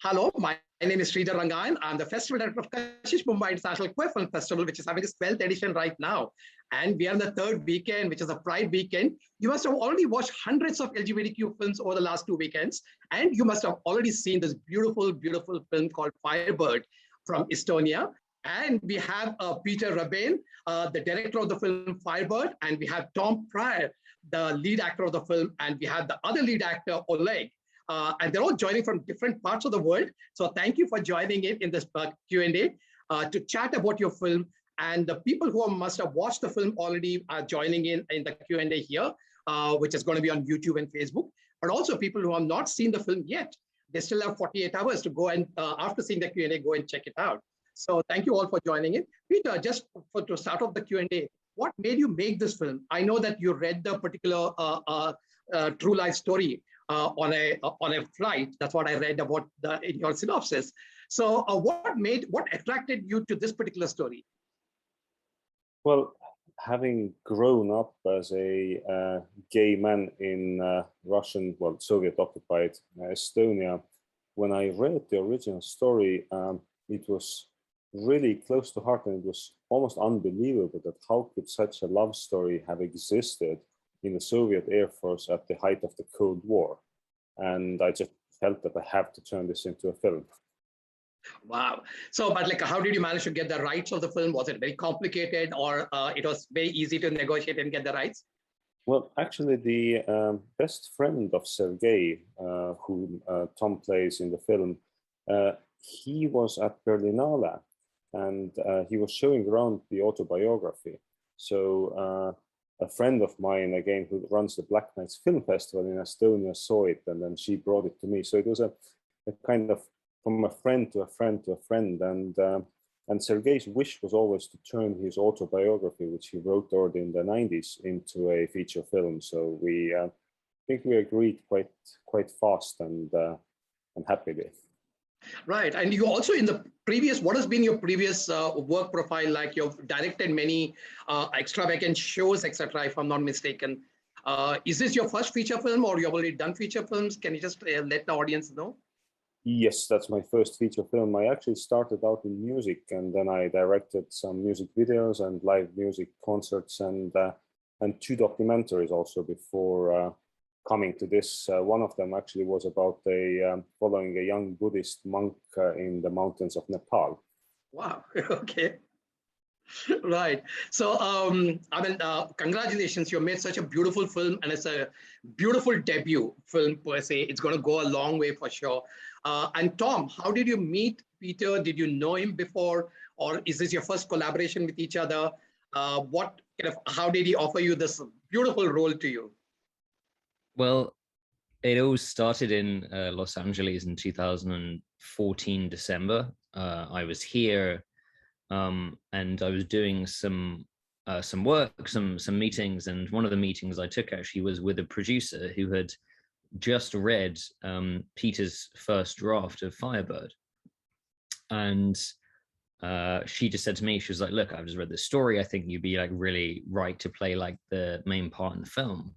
Hello, my name is SRIDHAR RANGAYAN. I'm the festival director of Kashish Mumbai International Queer Film Festival, which is having its 12th edition right now. And we are in the third weekend, which is a Pride weekend. You must have already watched hundreds of LGBTQ films over the last 2 weekends. And you must have already seen this beautiful, beautiful film called Firebird from Estonia. And we have PEETER REBANE, the director of the film Firebird. And we have Tom Pryor, the lead actor of the film. And we have the other lead actor, Oleg. And they're all joining from different parts of the world. So thank you for joining in this Q&A to chat about your film. And the people who must have watched the film already are joining in the Q&A here, which is going to be on YouTube and Facebook. But also people who have not seen the film yet, they still have 48 hours to go and after seeing the Q&A, go and check it out. So thank you all for joining in. PEETER, just to start off the Q&A, what made you make this film? I know that you read the particular true life story on a flight. That's what I read about in your synopsis. So what attracted you to this particular story? Well, having grown up as a gay man in Russian, well, Soviet-occupied Estonia, when I read the original story, it was really close to heart, and it was almost unbelievable that how could such a love story have existed in the Soviet Air Force at the height of the Cold War. And I just felt that I have to turn this into a film. Wow. So, but how did you manage to get the rights of the film? Was it very complicated, or it was very easy to negotiate and get the rights? Well, actually, the best friend of Sergei, who Tom plays in the film, he was at Berlinale, and he was showing around the autobiography. So a friend of mine, again, who runs the Black Nights Film Festival in Estonia, saw it, and then she brought it to me. So it was a kind of from a friend to a friend to a friend. And Sergei's wish was always to turn his autobiography, which he wrote already in the 90s, into a feature film. So we think we agreed quite fast and happily. Right. And you also in the previous, what has been your previous work profile like? You've directed many extravagant shows, etc., if I'm not mistaken. Is this your first feature film, or you've already done feature films? Can you just let the audience know? Yes, that's my first feature film. I actually started out in music, and then I directed some music videos and live music concerts, and 2 documentaries also before coming to this. One of them actually was about following a young Buddhist monk in the mountains of Nepal. Wow. Okay. Right. So, congratulations. You made such a beautiful film, and it's a beautiful debut film per se. It's going to go a long way for sure. And Tom, how did you meet PEETER? Did you know him before, or is this your first collaboration with each other? How did he offer you this beautiful role to you? Well, it all started in Los Angeles in 2014, December. I was here and I was doing some work, some meetings. And one of the meetings I took actually was with a producer who had just read PEETER's first draft of Firebird. And she just said to me, she was like, look, I've just read this story. I think you'd be really right to play the main part in the film.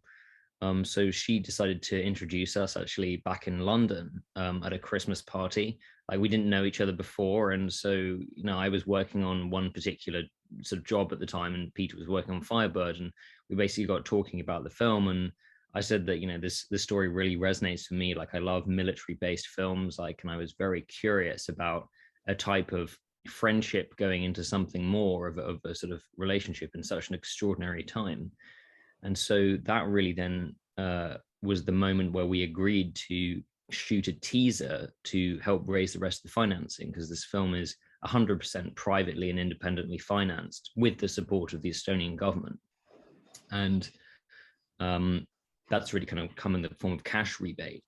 So she decided to introduce us actually back in London at a Christmas party. We didn't know each other before. And so, I was working on one particular sort of job at the time, and PEETER was working on Firebird. And we basically got talking about the film. And I said that, this story really resonates for me. I love military-based films, and I was very curious about a type of friendship going into something more of a sort of relationship in such an extraordinary time. And so that really then was the moment where we agreed to shoot a teaser to help raise the rest of the financing, because this film is 100% privately and independently financed with the support of the Estonian government. And that's really kind of come in the form of cash rebate.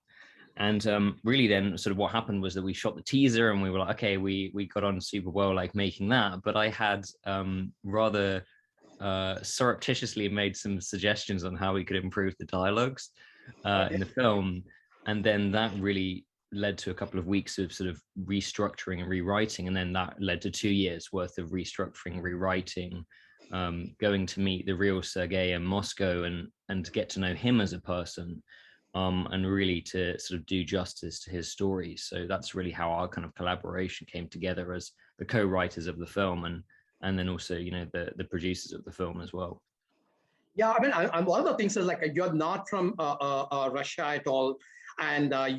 And really then sort of what happened was that we shot the teaser, and we were like, okay, we got on super well making that. But I had rather surreptitiously made some suggestions on how we could improve the dialogues in the film, and then that really led to a couple of weeks of sort of restructuring and rewriting, and then that led to 2 years worth of restructuring, rewriting, going to meet the real Sergei in Moscow and to get to know him as a person, and really to sort of do justice to his story. So that's really how our kind of collaboration came together as the co-writers of the film, and then also, you know, the producers of the film as well. Yeah, I mean, I'm one of the things is like you're not from Russia at all, and I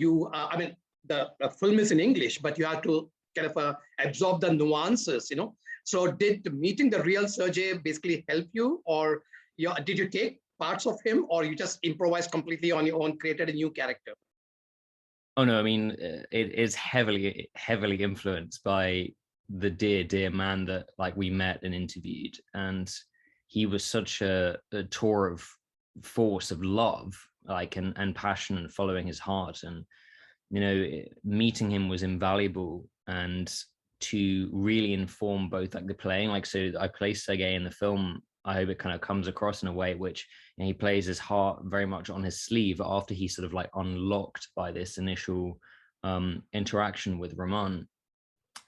mean, the film is in English, but you have to kind of absorb the nuances, you know. So did meeting the real Sergei basically help you, or did you take parts of him, or you just improvised completely on your own, created a new character? Oh no, I mean, it is heavily influenced by the dear man that like we met and interviewed, and he was such a tour of force of love, like, and passion, and following his heart. And you know, meeting him was invaluable, and to really inform both like the playing, like, so I play Sergei in the film. I hope it kind of comes across in a way which, you know, he plays his heart very much on his sleeve after he's sort of like unlocked by this initial interaction with Roman.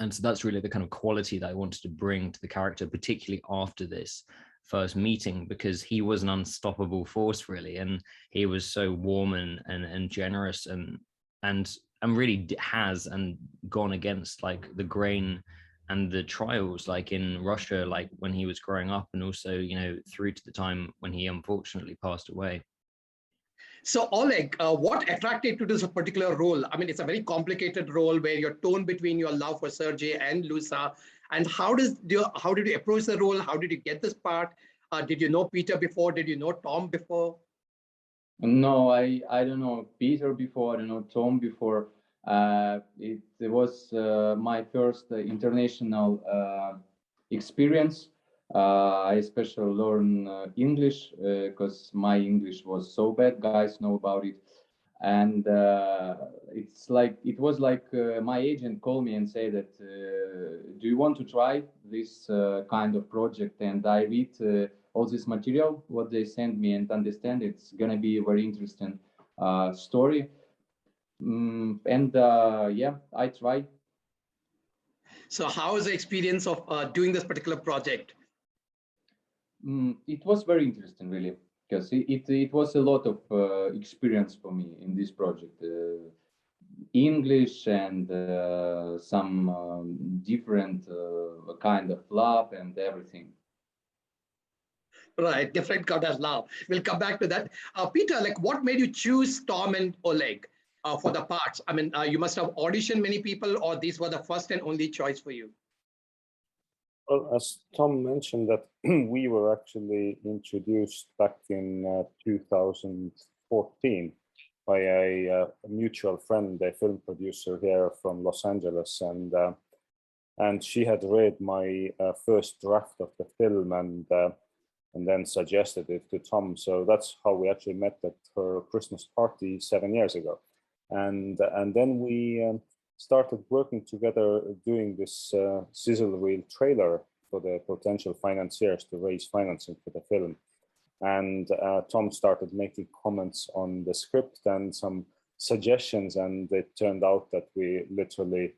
And so that's really the kind of quality that I wanted to bring to the character, particularly after this first meeting, because he was an unstoppable force, really, and he was so warm and generous, and really has and gone against like the grain and the trials, like in Russia, like when he was growing up, and also, you know, through to the time when he unfortunately passed away. So Oleg, what attracted you to this particular role? I mean, it's a very complicated role where you're torn between your love for Sergei and Luisa. And how did you approach the role? How did you get this part? Did you know Peter before? Did you know Tom before? No, I don't know Peter before. I don't know Tom before. It was my first international experience. I especially learned English because my English was so bad. Guys know about it, and it was like my agent called me and said that do you want to try this kind of project? And I read all this material what they sent me and understand it's gonna be a very interesting story. Yeah, I tried. So how is the experience of doing this particular project? It was very interesting, really, because it was a lot of experience for me in this project. English and some different kind of love and everything. Right, different kind of love. We'll come back to that. Peter, like, what made you choose Tom and Oleg for the parts? I mean, you must have auditioned many people, or these were the first and only choice for you? Well, as Tom mentioned, that we were actually introduced back in 2014 by a mutual friend, a film producer here from Los Angeles, and she had read my first draft of the film and then suggested it to Tom. So that's how we actually met at her Christmas party 7 years ago, and then we started working together doing this sizzle reel trailer for the potential financiers to raise financing for the film. And Tom started making comments on the script and some suggestions, and it turned out that we literally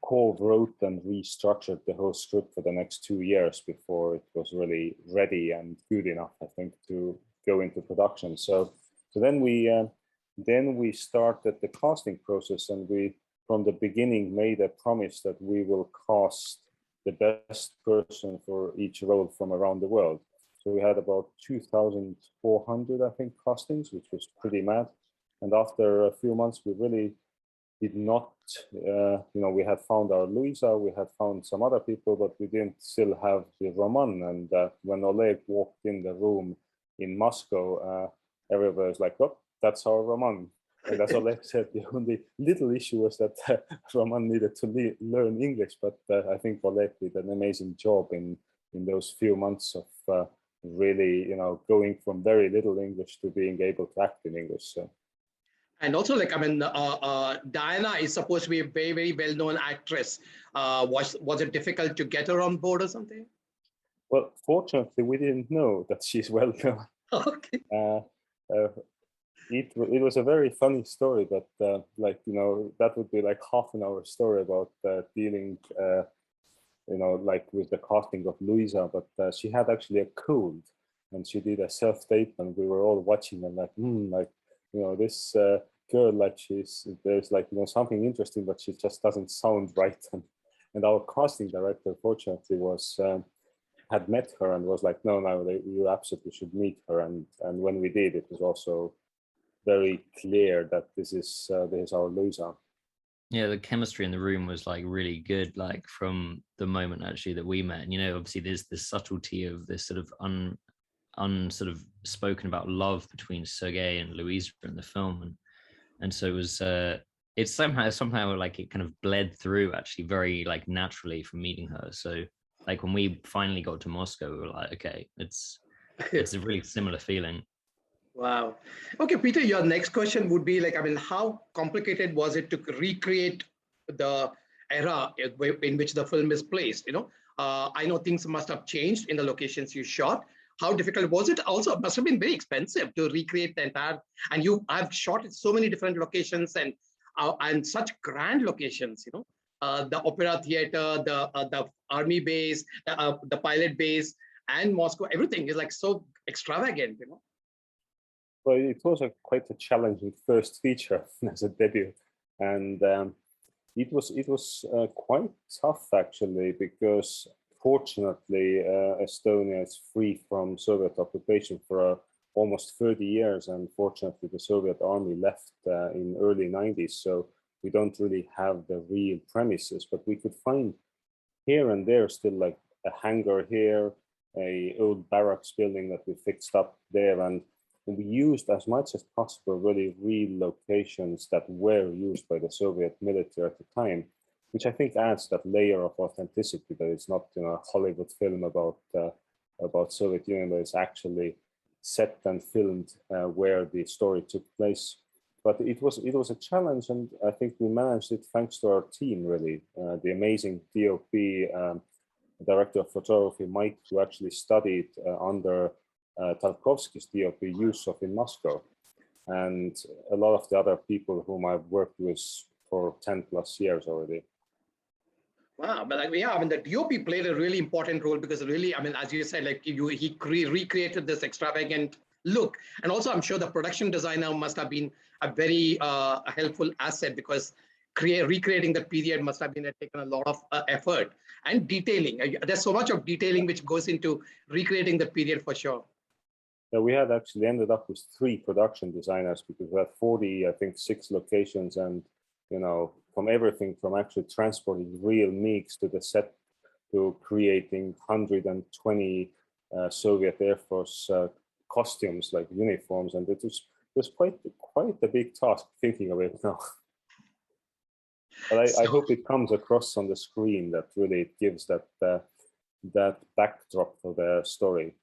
co-wrote and restructured the whole script for the next 2 years before it was really ready and good enough, I think, to go into production. So then we started the casting process, and we, from the beginning, made a promise that we will cast the best person for each role from around the world. So we had about 2,400, I think, castings, which was pretty mad. And after a few months, we really did not, we had found our Luisa, we had found some other people, but we didn't still have the Roman. And when Oleg walked in the room in Moscow, everybody was like, oh, that's our Roman. And as Oleg said, the only little issue was that Roman needed to learn English, but I think Oleg did an amazing job in those few months of really, going from very little English to being able to act in English. So. And also, like, I mean, Diana is supposed to be a very, very well-known actress. Was it difficult to get her on board or something? Well, fortunately, we didn't know that she's well-known. Okay. It was a very funny story, but that would be like half an hour story about dealing, like with the casting of Luisa. But she had actually a cold, and she did a self-tape, and we were all watching and like, this girl, like there's like, something interesting, but she just doesn't sound right. And our casting director, fortunately, had met her and was like, no, you absolutely should meet her. And when we did, it was also very clear that this is our Luisa. Yeah, the chemistry in the room was like really good, like from the moment actually that we met. And obviously there's this subtlety of this sort of sort of spoken about love between Sergei and Louisa in the film, and so it was it's somehow like it kind of bled through actually very like naturally from meeting her. So like when we finally got to Moscow, we were like, okay, it's a really similar feeling. Wow. Okay, Peter, your next question would be like, how complicated was it to recreate the era in which the film is placed? I know things must have changed in the locations you shot. How difficult was it? Also, it must have been very expensive to recreate the entire, and I've shot in so many different locations and such grand locations, the opera theater, the army base, the pilot base, and Moscow, everything is like so extravagant, Well, it was quite a challenging first feature as a debut, and it was quite tough actually, because fortunately Estonia is free from Soviet occupation for almost 30 years, and fortunately the Soviet army left in early 90s, so we don't really have the real premises, but we could find here and there still like a hangar here, a old barracks building that we fixed up there, and we used as much as possible really real locations that were used by the Soviet military at the time, which I think adds that layer of authenticity, that it's not a Hollywood film about Soviet Union, but it's actually set and filmed where the story took place. But it was a challenge, and I think we managed it thanks to our team, really. The amazing DOP, director of photography, Mike, who actually studied under Tarkovsky's DOP Yusuf in Moscow, and a lot of the other people whom I've worked with for 10 plus years already. Wow, but the DOP played a really important role, because really, as you said, like he recreated this extravagant look, and also I'm sure the production designer must have been a very helpful asset, because recreating that period must have been taken a lot of effort and detailing. There's so much of detailing which goes into recreating the period for sure. Yeah, we had actually ended up with 3 production designers, because we had 6 locations, and from everything from actually transporting real MiGs to the set to creating 120 Soviet Air Force costumes, like uniforms, and it was quite a big task thinking of it now. But I hope it comes across on the screen that really gives that backdrop for the story.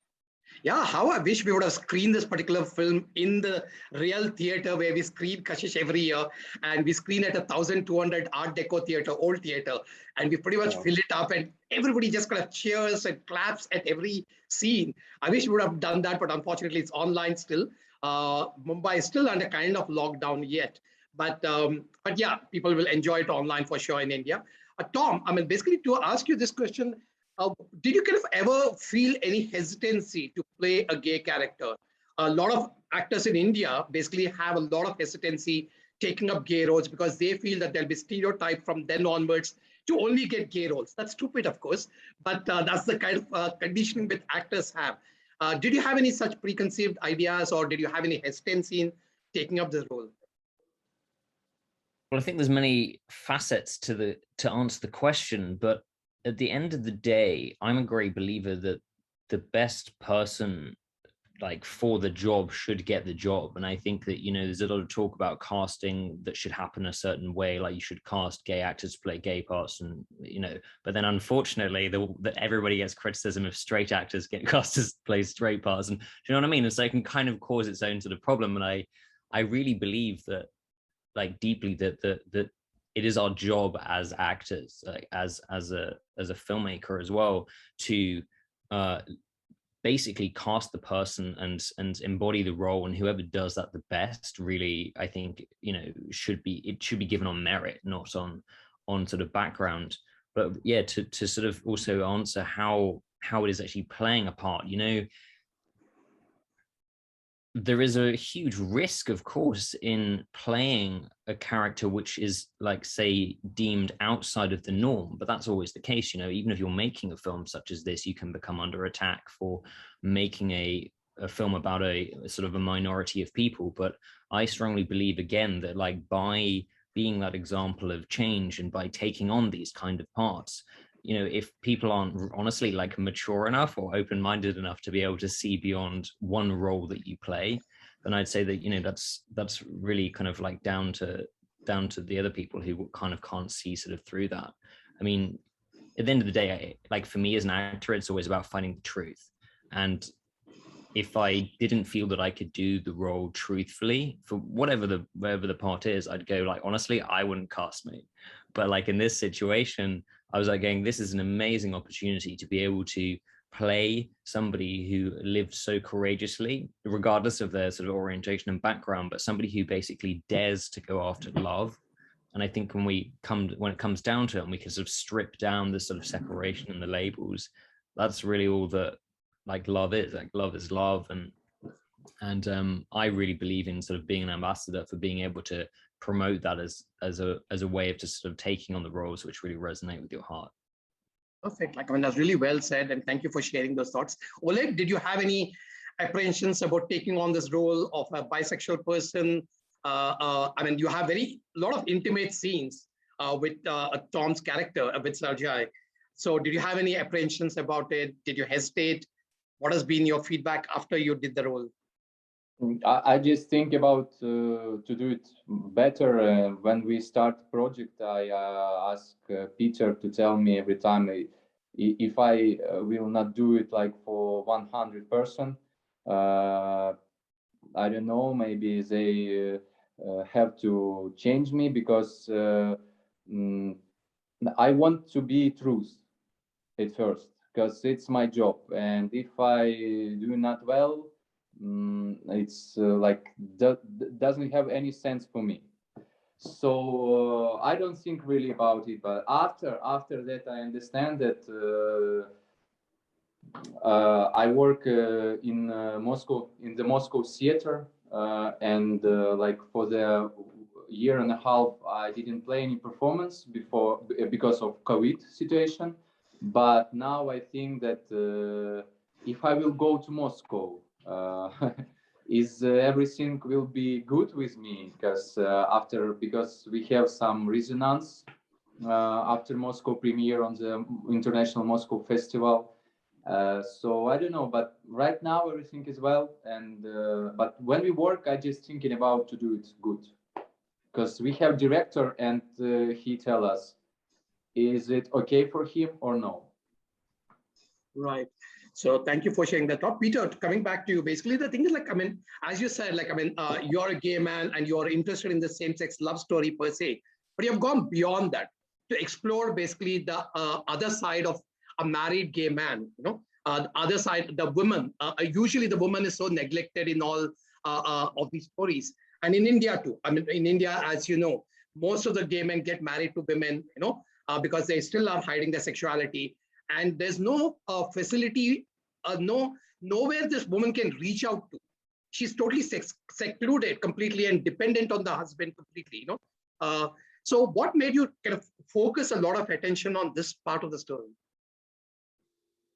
Yeah, how I wish we would have screened this particular film in the real theater where we screen Kashish every year, and we screen at 1,200 Art Deco theater, old theater, and we pretty much fill it up, and everybody just kind of cheers and claps at every scene. I wish we would have done that, but unfortunately it's online still. Mumbai is still under kind of lockdown yet, but yeah, people will enjoy it online for sure in India. Tom, basically to ask you this question, did you kind of ever feel any hesitancy to play a gay character? A lot of actors in India basically have a lot of hesitancy taking up gay roles, because they feel that they'll be stereotyped from then onwards to only get gay roles. That's stupid, of course, but that's the kind of conditioning that actors have. Did you have any such preconceived ideas, or did you have any hesitancy in taking up this role? Well, I think there's many facets to answer the question, but at the end of the day, I'm a great believer that the best person like for the job should get the job. And I think that, there's a lot of talk about casting that should happen a certain way, like you should cast gay actors to play gay parts, and, but then unfortunately that everybody gets criticism if straight actors get cast to play straight parts. And do you know what I mean? And so it can kind of cause its own sort of problem. And I really believe that, like, deeply that it is our job as actors, like as a filmmaker as well, to basically cast the person and embody the role, and whoever does that the best, really, I think, should be given on merit, not on sort of background. But yeah, to sort of also answer how it is actually playing a part, there is a huge risk, of course, in playing a character which is, like, say, deemed outside of the norm. But that's always the case, you know. Even if you're making a film such as this, you can become under attack for making a film about a sort of a minority of people. But I strongly believe, again, that, like, by being that example of change and by taking on these kind of parts, you know, if people aren't honestly, like, mature enough or open-minded enough to be able to see beyond one role that you play, then I'd say that, you know, that's really kind of like down to the other people who kind of can't see sort of through that. I mean, at the end of the day, like, for me as an actor, it's always about finding the truth. And if I didn't feel that I could do the role truthfully for whatever the part is, I'd go, like, honestly, I wouldn't cast me. But, like, in this situation, I was like going, this is an amazing opportunity to be able to play somebody who lived so courageously, regardless of their sort of orientation and background, but somebody who basically dares to go after love. And I think when it comes down to it, and we can sort of strip down the sort of separation and the labels, that's really all that, like, love is. Like, love is love. And I really believe in sort of being an ambassador for being able to promote that as a way of just sort of taking on the roles which really resonate with your heart. Perfect. Like, I mean, that's really well said, and thank you for sharing those thoughts. Oleg, did you have any apprehensions about taking on this role of a bisexual person? I mean, you have a lot of intimate scenes with Tom's character, with Sergei. So did you have any apprehensions about it? Did you hesitate? What has been your feedback after you did the role? I just think about to do it better. When we start the project, I ask Peter to tell me every time if I will not do it like for 100%. I don't know, maybe they have to change me, because I want to be truth at first, because it's my job. And if I do not well, it's like doesn't have any sense for me. So I don't think really about it. But after that, I understand that I work in Moscow, in the Moscow theater, and like for the year and a half, I didn't play any performance before because of COVID situation. But now I think that if I will go to Moscow, is everything will be good with me, because because we have some resonance after Moscow premiere on the International Moscow Festival. So I don't know, but right now everything is well. And but when we work, I just thinking about to do it good, because we have director and he tell us, is it okay for him or no? Right. So thank you for sharing that thought. Peter, coming back to you, basically the thing is, like, I mean, as you said, like, I mean, you're a gay man and you're interested in the same-sex love story per se, but you've gone beyond that to explore basically the other side of a married gay man, you know, the other side, the woman. Usually the woman is so neglected in all of these stories. And in India too. I mean, in India, as you know, most of the gay men get married to women, you know, because they still are hiding their sexuality. And there's no facility, nowhere this woman can reach out to. She's totally secluded completely and dependent on the husband completely, you know. So what made you kind of focus a lot of attention on this part of the story?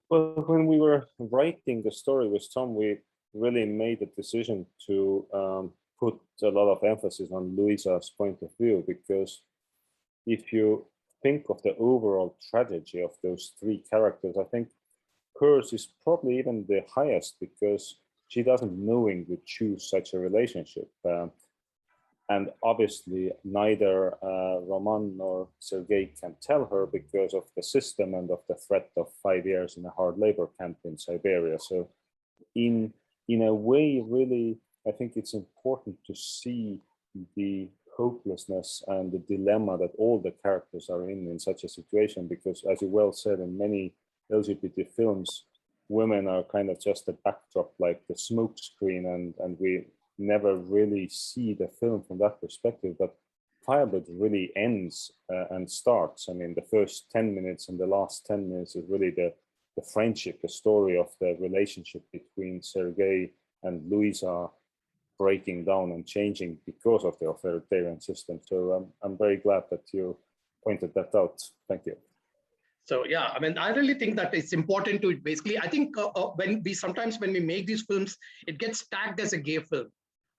Well, when we were writing the story with Tom, we really made a decision to put a lot of emphasis on Luisa's point of view, because if you think of the overall tragedy of those three characters, I think hers is probably even the highest, because she doesn't knowingly choose such a relationship. And obviously neither Roman nor Sergei can tell her because of the system and of the threat of 5 years in a hard labor camp in Siberia. So in a way, really, I think it's important to see the hopelessness and the dilemma that all the characters are in such a situation, because as you well said, in many LGBT films, women are kind of just a backdrop, like the smoke screen, and we never really see the film from that perspective. But Firebird really ends and starts. I mean, the first 10 minutes and the last 10 minutes is really the friendship, the story of the relationship between Sergei and Luisa, breaking down and changing because of the authoritarian system. So I'm very glad that you pointed that out. Thank you. So yeah, I mean, I really think that it's important to basically, I think when we make these films, it gets tagged as a gay film.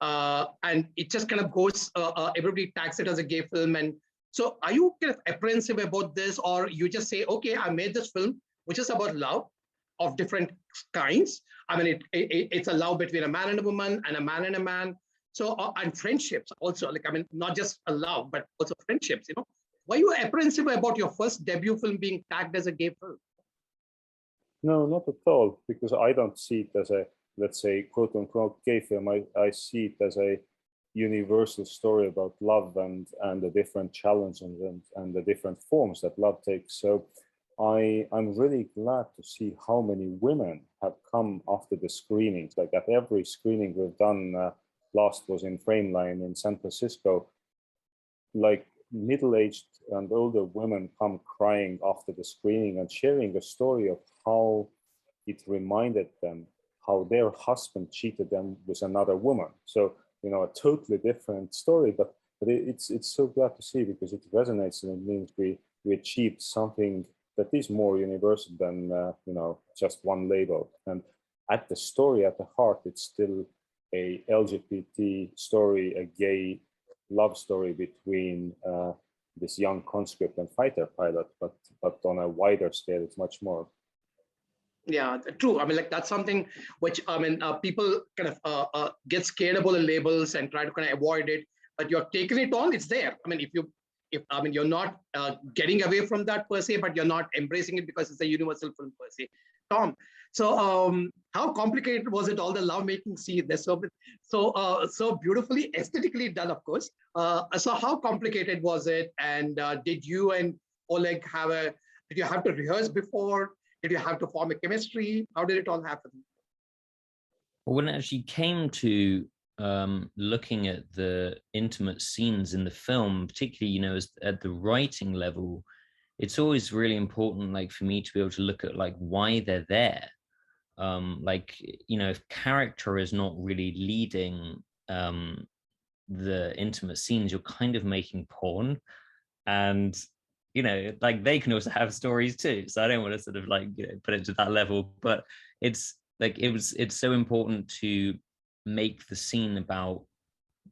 And it just kind of goes, everybody tags it as a gay film. And so are you kind of apprehensive about this, or you just say, okay, I made this film, which is about love of different kinds. I mean, it's a love between a man and a woman and a man and a man. So, and friendships also, like, I mean, not just a love, but also friendships, you know. Were you apprehensive about your first debut film being tagged as a gay film? No, not at all, because I don't see it as a, let's say, quote unquote gay film. I see it as a universal story about love and the different challenges and the different forms that love takes. So I'm really glad to see how many women have come after the screenings. Like at every screening we've done, last was in Frameline in San Francisco, like middle-aged and older women come crying after the screening and sharing a story of how it reminded them how their husband cheated them with another woman. So, you know, a totally different story, but it's so glad to see, because it resonates, and it means we achieved something that is more universal than, you know, just one label. And at the story, at the heart, it's still a LGBT story, a gay love story between this young conscript and fighter pilot, but on a wider scale, it's much more. Yeah, true. I mean, like, that's something which, I mean, people kind of get scared about the labels and try to kind of avoid it, but you're taking it on, it's there. I mean, I mean, you're not getting away from that per se, but you're not embracing it because it's a universal film per se. Tom, so how complicated was it, all the lovemaking scene? There's so beautifully aesthetically done, of course. So how complicated was it? And did you and Oleg did you have to rehearse before? Did you have to form a chemistry? How did it all happen? Well, when it actually came to looking at the intimate scenes in the film, particularly, you know, at the writing level, it's always really important, like, for me to be able to look at, like, why they're there. Like, you know, if character is not really leading the intimate scenes, you're kind of making porn. And, you know, like, they can also have stories too. So I don't want to sort of, like, you know, put it to that level, but it's like, it's so important to make the scene about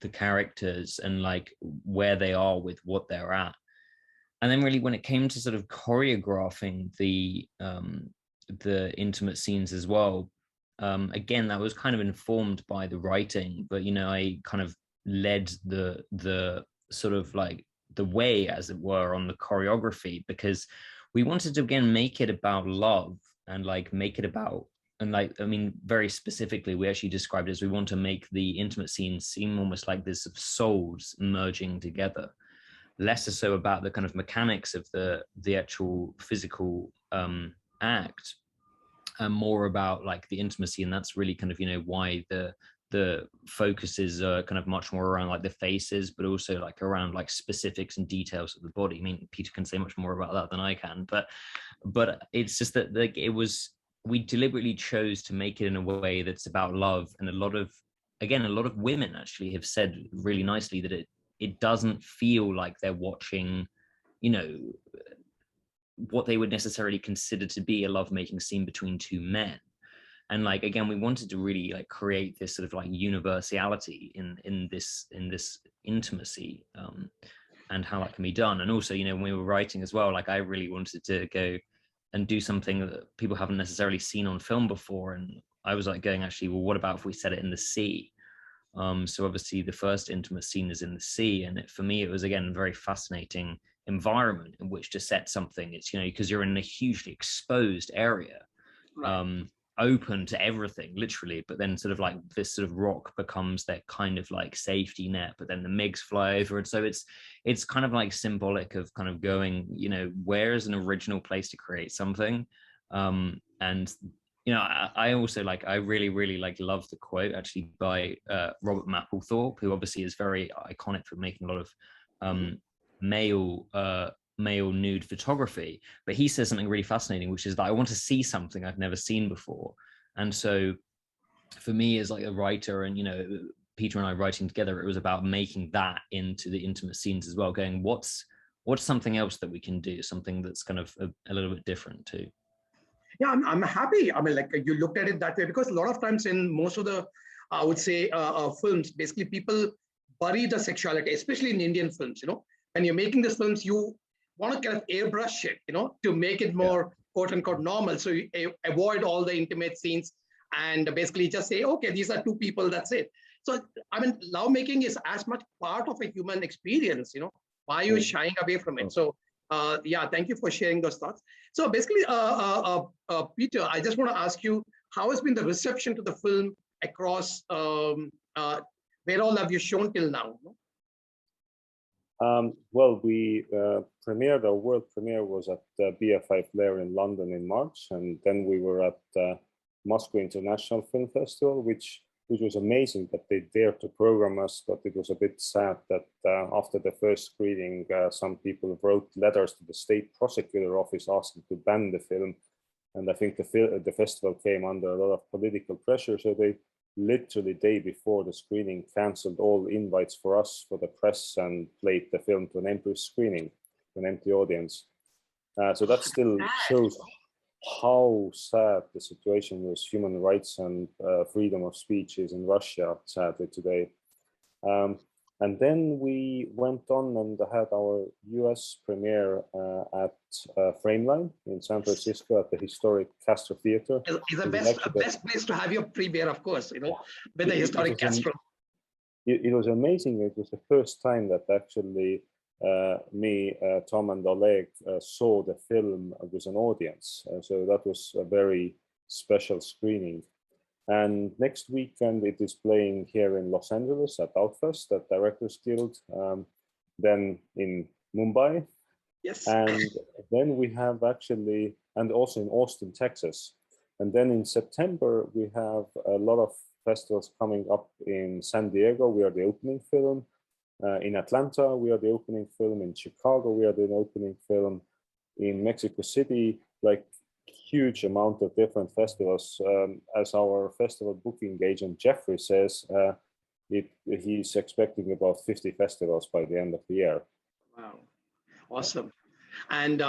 the characters and, like, where they are with what they're at. And then really, when it came to sort of choreographing the intimate scenes as well, again, that was kind of informed by the writing, but, you know, I kind of led the sort of, like, the way, as it were, on the choreography, because we wanted to, again, make it about love and, like, make it about, and, like, I mean, very specifically, we actually described it as we want to make the intimate scenes seem almost like this of souls merging together, less so about the kind of mechanics of the actual physical act, and more about, like, the intimacy. And that's really kind of, you know, why the focus is kind of much more around, like, the faces, but also, like, around, like, specifics and details of the body. I mean, Peter can say much more about that than I can, but it's just that, like, we deliberately chose to make it in a way that's about love. And a lot of women actually have said really nicely that it doesn't feel like they're watching, you know, what they would necessarily consider to be a lovemaking scene between two men. And, like, again, we wanted to really, like, create this sort of, like, universality in this intimacy, and how that can be done. And also, you know, when we were writing as well, like, I really wanted to go and do something that people haven't necessarily seen on film before. And I was, like, going, actually, well, what about if we set it in the sea? So obviously the first intimate scene is in the sea, and for me, it was, again, a very fascinating environment in which to set something. It's, you know, because you're in a hugely exposed area, right, open to everything, literally, but then sort of, like, this sort of rock becomes their kind of, like, safety net, but then the MiGs fly over, and so it's kind of, like, symbolic of kind of going, you know, where is an original place to create something. And, you know, I also, like, I really, really, like, love the quote actually by Robert Mapplethorpe, who obviously is very iconic for making a lot of male nude photography, but he says something really fascinating, which is that I want to see something I've never seen before. And so for me, as, like, a writer, and, you know, Peter and I writing together, it was about making that into the intimate scenes as well, going, what's something else that we can do, something that's kind of a little bit different too. Yeah, I'm happy. I mean, like you looked at it that way, because a lot of times in most of the, I would say, films, basically people bury the sexuality, especially in Indian films. When you're making these films, you want to kind of airbrush it, to make it more quote unquote normal. So you avoid all the intimate scenes and basically just say, okay, these are two people, that's it. So, I mean, lovemaking is as much part of a human experience, why are you shying away from it? So, yeah, thank you for sharing those thoughts. So basically, Peter, I just want to ask you, how has been the reception to the film across, where all have you shown till now? Well, we premiered, our world premiere was at BFI Flair in London in March, and then we were at Moscow International Film Festival, which was amazing that they dared to program us, but it was a bit sad that after the first screening, some people wrote letters to the state prosecutor office asking to ban the film. And I think the festival came under a lot of political pressure, so they literally day before the screening canceled all invites for us, for the press, and played the film to an empty screening, an empty audience. So that still shows how sad the situation with human rights and freedom of speech is in Russia, sadly, today. And then we went on and had our US premiere at Frameline in San Francisco at the historic Castro Theater. It's the best place to have your premiere, of course, with the historic Castro. It was amazing. It was the first time that actually me, Tom, and Oleg saw the film with an audience. So that was a very special screening. And next weekend it is playing here in Los Angeles at Outfest at Directors Guild, then in Mumbai. Yes. And then we have actually, and also in Austin, Texas. And then in September, we have a lot of festivals coming up in San Diego. We are the opening film. In Atlanta, we are the opening film. In Chicago, we are the opening film. In Mexico City, like huge amount of different festivals. As our festival booking agent Jeffrey says, he's expecting about 50 festivals by the end of the year. Wow, awesome! And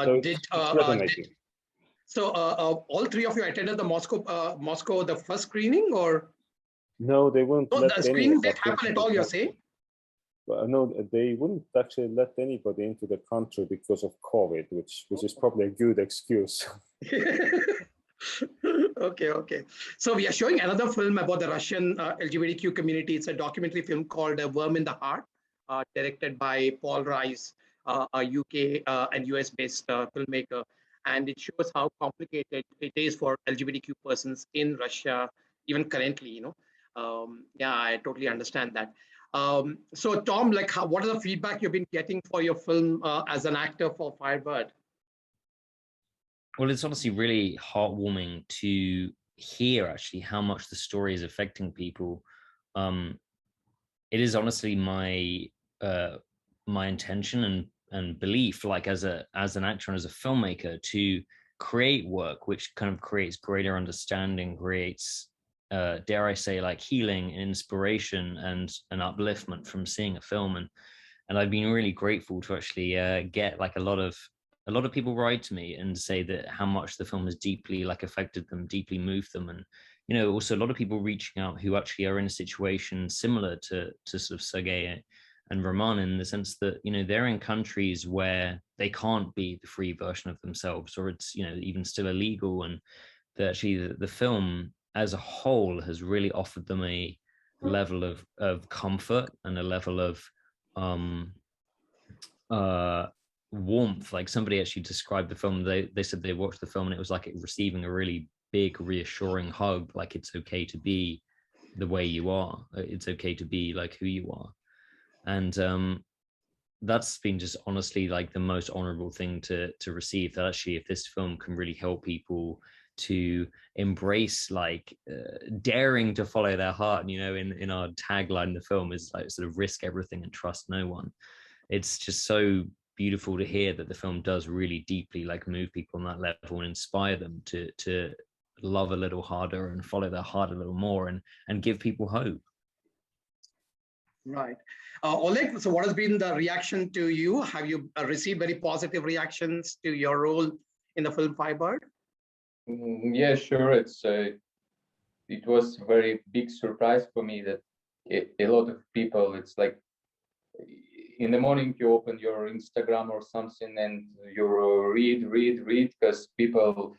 so all three of you attended the Moscow the first screening, or no? They wouldn't. No, the screening didn't happen at all. You're saying? No, they wouldn't actually let anybody into the country because of COVID, which is probably a good excuse. Okay. So we are showing another film about the Russian LGBTQ community. It's a documentary film called A Worm in the Heart, directed by Paul Rice, a UK and US-based filmmaker. And it shows how complicated it is for LGBTQ persons in Russia, even currently, yeah, I totally understand that. So Tom, like, what are the feedback you've been getting for your film as an actor for Firebird? Well, it's honestly really heartwarming to hear actually how much the story is affecting people. It is honestly my my intention and belief, like as an actor and as a filmmaker, to create work which kind of creates greater understanding, creates dare I say, like healing and inspiration and an upliftment from seeing a film. And I've been really grateful to actually get like a lot of people write to me and say that how much the film has deeply like affected them, deeply moved them. And also a lot of people reaching out who actually are in a situation similar to sort of Sergei and Roman, in the sense that they're in countries where they can't be the free version of themselves, or it's even still illegal, and that actually the film as a whole has really offered them a level of comfort and a level of warmth. Like somebody actually described the film, they said they watched the film and it was like receiving a really big reassuring hug, like it's okay to be the way you are, it's okay to be like who you are. And that's been just honestly like the most honorable thing to receive, that actually if this film can really help people to embrace like daring to follow their heart, in our tagline, the film is like sort of risk everything and trust no one. It's just so beautiful to hear that the film does really deeply like move people on that level and inspire them to love a little harder and follow their heart a little more and give people hope. Right. Oleg, so what has been the reaction to you? Have you received very positive reactions to your role in the film Firebird? Yeah, sure. It was a very big surprise for me that a lot of people, it's like in the morning you open your Instagram or something and you read because people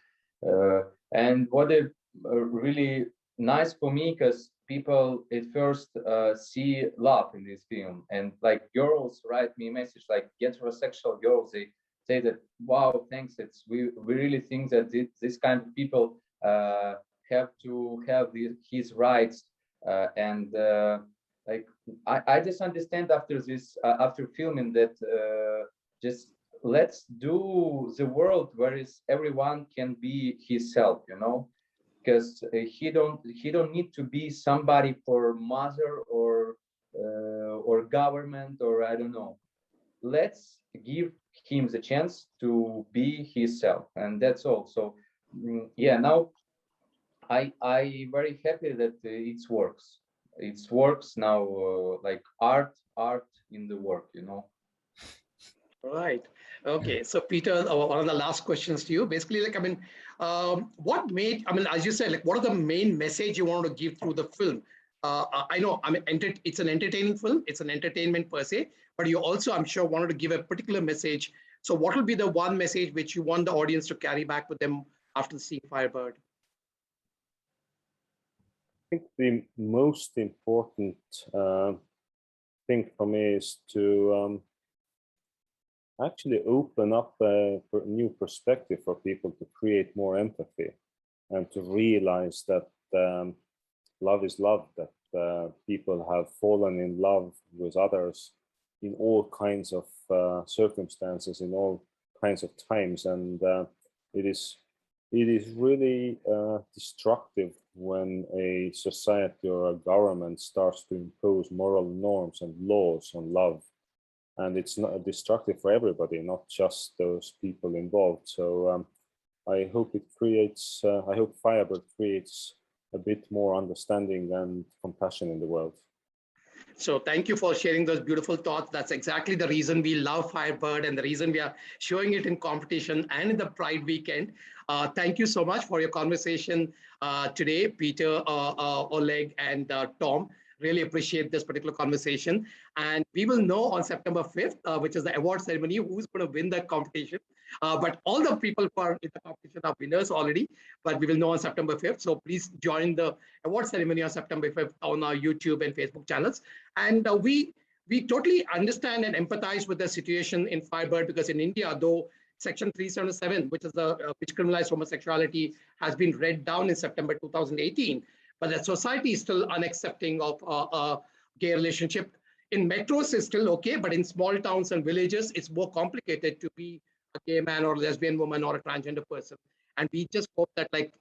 and what is really nice for me because people at first see love in this film, and like girls write me a message like heterosexual girls, they say that wow, thanks, it's we really think that this kind of people have to have his rights, and like I just understand after this after filming that just let's do the world where is everyone can be himself, you know, because he don't need to be somebody for mother or government or I don't know. Let's give him the chance to be himself, and that's all. So yeah, now I very happy that it works. It works now, like art in the work, you know. Right. Okay. So Peter, one of the last questions to you, basically, like, I mean, what made, I mean, as you said, like, what are the main message you want to give through the film? I know, I mean, it's an entertaining film. It's an entertainment per se, but you also, I'm sure, wanted to give a particular message. So what will be the one message which you want the audience to carry back with them after seeing Firebird? I think the most important thing for me is to actually open up a new perspective for people, to create more empathy and to realize that love is love, that people have fallen in love with others in all kinds of circumstances, in all kinds of times. And it is really destructive when a society or a government starts to impose moral norms and laws on love. And it's not destructive for everybody, not just those people involved. So I hope it creates, I hope Firebird creates a bit more understanding and compassion in the world. So thank you for sharing those beautiful thoughts. That's exactly the reason we love Firebird and the reason we are showing it in competition and in the Pride weekend. Thank you so much for your conversation today, Peter, Oleg, and Tom. Really appreciate this particular conversation. And we will know on September 5th, which is the award ceremony, who's going to win that competition. But all the people who are in the competition are winners already, but we will know on September 5th. So please join the award ceremony on September 5th on our YouTube and Facebook channels. And we totally understand and empathize with the situation in Firebird, because in India, though Section 377, which is which criminalized homosexuality, has been read down in September 2018, but the society is still unaccepting of a gay relationship. In metros, it's still okay, but in small towns and villages, it's more complicated to be a gay man or a lesbian woman or a transgender person. And we just hope that, like,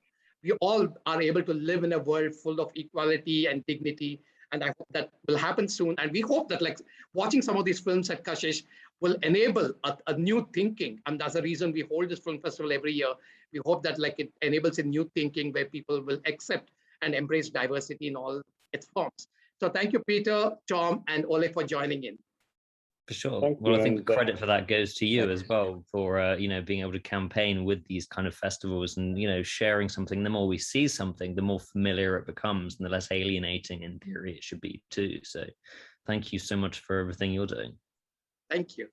we all are able to live in a world full of equality and dignity. And I hope that will happen soon. And we hope that, like, watching some of these films at Kashish will enable a new thinking. And that's the reason we hold this film festival every year. We hope that, like, it enables a new thinking where people will accept and embrace diversity in all its forms. So thank you, Peter, Tom, and Oleg for joining in. For sure. Thank well, you, I think and the credit for that goes to you as well, for you know, being able to campaign with these kind of festivals and, you know, sharing something. The more we see something, the more familiar it becomes, and the less alienating in theory it should be too. So thank you so much for everything you're doing. Thank you.